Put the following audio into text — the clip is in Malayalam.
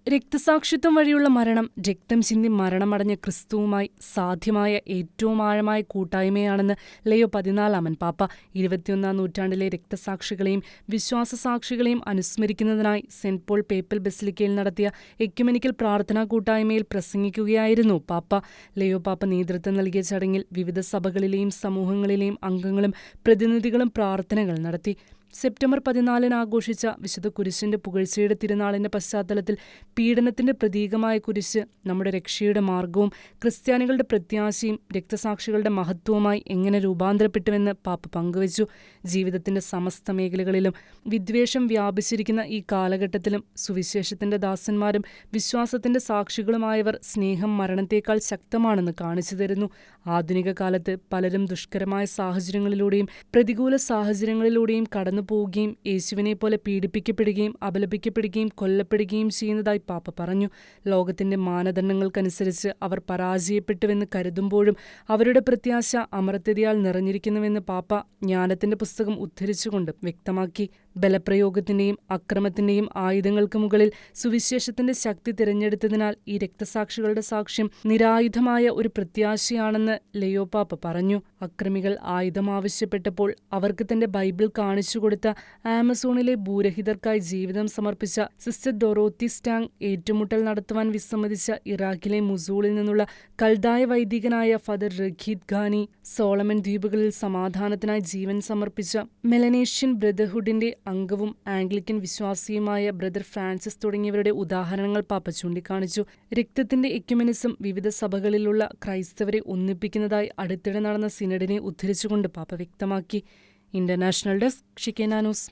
രക്തസാക്ഷിത്വം വഴിയുള്ള മരണം രക്തം ചിന്തി മരണമടഞ്ഞ ക്രിസ്തുവുമായി സാധ്യമായ ഏറ്റവും ആഴമായ കൂട്ടായ്മയാണെന്ന് ലയോ 14 പാപ്പ 21-ാം നൂറ്റാണ്ടിലെ രക്തസാക്ഷികളെയും വിശ്വാസസാക്ഷികളെയും അനുസ്മരിക്കുന്നതിനായി സെന്റ് പോൾ പേപ്പൽ ബസിലിക്കയിൽ നടത്തിയ എക്യുമെനിക്കൽ പ്രാർത്ഥനാ കൂട്ടായ്മയിൽ പ്രസംഗിക്കുകയായിരുന്നു പാപ്പ. ലയോ പാപ്പ നേതൃത്വം നൽകിയ ചടങ്ങിൽ വിവിധ സഭകളിലെയും സമൂഹങ്ങളിലെയും അംഗങ്ങളും പ്രതിനിധികളും പ്രാർത്ഥനകൾ നടത്തി. സെപ്റ്റംബർ 14 ആഘോഷിച്ച വിശുദ്ധ കുരിശിന്റെ പുകഴ്ചയുടെ തിരുനാളിന്റെ പശ്ചാത്തലത്തിൽ പീഡനത്തിന്റെ പ്രതീകമായ കുരിശ് നമ്മുടെ രക്ഷയുടെ മാർഗവും ക്രിസ്ത്യാനികളുടെ പ്രത്യാശയും രക്തസാക്ഷികളുടെ മഹത്വവുമായി എങ്ങനെ രൂപാന്തരപ്പെട്ടുവെന്ന് പാപ്പ പങ്കുവച്ചു. ജീവിതത്തിന്റെ സമസ്ത മേഖലകളിലും വിദ്വേഷം വ്യാപിച്ചിരിക്കുന്ന ഈ കാലഘട്ടത്തിലും സുവിശേഷത്തിന്റെ ദാസന്മാരും വിശ്വാസത്തിന്റെ സാക്ഷികളുമായവർ സ്നേഹം മരണത്തേക്കാൾ ശക്തമാണെന്ന് കാണിച്ചു തരുന്നു. ആധുനിക കാലത്ത് പലരും ദുഷ്കരമായ സാഹചര്യങ്ങളിലൂടെയും പ്രതികൂല സാഹചര്യങ്ങളിലൂടെയും കടന്നു പോവുകയും യേശുവിനെ പോലെ പീഡിപ്പിക്കപ്പെടുകയും അപലപിക്കപ്പെടുകയും കൊല്ലപ്പെടുകയും ചെയ്യുന്നതായി പാപ്പ പറഞ്ഞു. ലോകത്തിന്റെ മാനദണ്ഡങ്ങൾക്കനുസരിച്ച് അവർ പരാജയപ്പെട്ടുവെന്ന് കരുതുമ്പോഴും അവരുടെ പ്രത്യാശ അമർത്യതയാൽ നിറഞ്ഞിരിക്കുന്നുവെന്ന് പാപ്പ ജ്ഞാനത്തിന്റെ പുസ്തകം ഉദ്ധരിച്ചുകൊണ്ട് വ്യക്തമാക്കി. ബലപ്രയോഗത്തിന്റെയും അക്രമത്തിന്റെയും ആയുധങ്ങൾക്ക് മുകളിൽ സുവിശേഷത്തിന്റെ ശക്തി തിരഞ്ഞെടുത്തതിനാൽ ഈ രക്തസാക്ഷികളുടെ സാക്ഷ്യം നിരായുധമായ ഒരു പ്രത്യാശയാണെന്ന് ലയോ പാപ്പ പറഞ്ഞു. അക്രമികൾ ആയുധം ആവശ്യപ്പെട്ടപ്പോൾ അവർക്ക് തന്റെ ബൈബിൾ കാണിച്ചുകൊടുത്ത ആമസോണിലെ ഭൂരഹിതർക്കായി ജീവിതം സമർപ്പിച്ച സിസ്റ്റർ ഡൊറോത്തി സ്റ്റാങ്, ഏറ്റുമുട്ടൽ നടത്തുവാൻ വിസമ്മതിച്ച ഇറാഖിലെ മുസൂളിൽ നിന്നുള്ള കൽദായ വൈദികനായ ഫാദർ റഖീദ് ഖാനി, സോളമൻ ദ്വീപുകളിൽ സമാധാനത്തിനായി ജീവൻ സമർപ്പിച്ച മെലനേഷ്യൻ ബ്രദർഹുഡിന്റെ അംഗവും ആംഗ്ലിക്കൻ വിശ്വാസിയുമായ ബ്രദർ ഫ്രാൻസിസ് തുടങ്ങിയവരുടെ ഉദാഹരണങ്ങൾ പാപ്പ ചൂണ്ടിക്കാണിച്ചു. രക്തത്തിന്റെ എക്യുമെനിസം വിവിധ സഭകളിലുള്ള ക്രൈസ്തവരെ ഒന്നിപ്പിക്കുന്നതായി അടുത്തിടെ നടന്ന സിനഡിനെ ഉദ്ധരിച്ചുകൊണ്ട് പാപ്പ വ്യക്തമാക്കി. International desk, Shekinah news.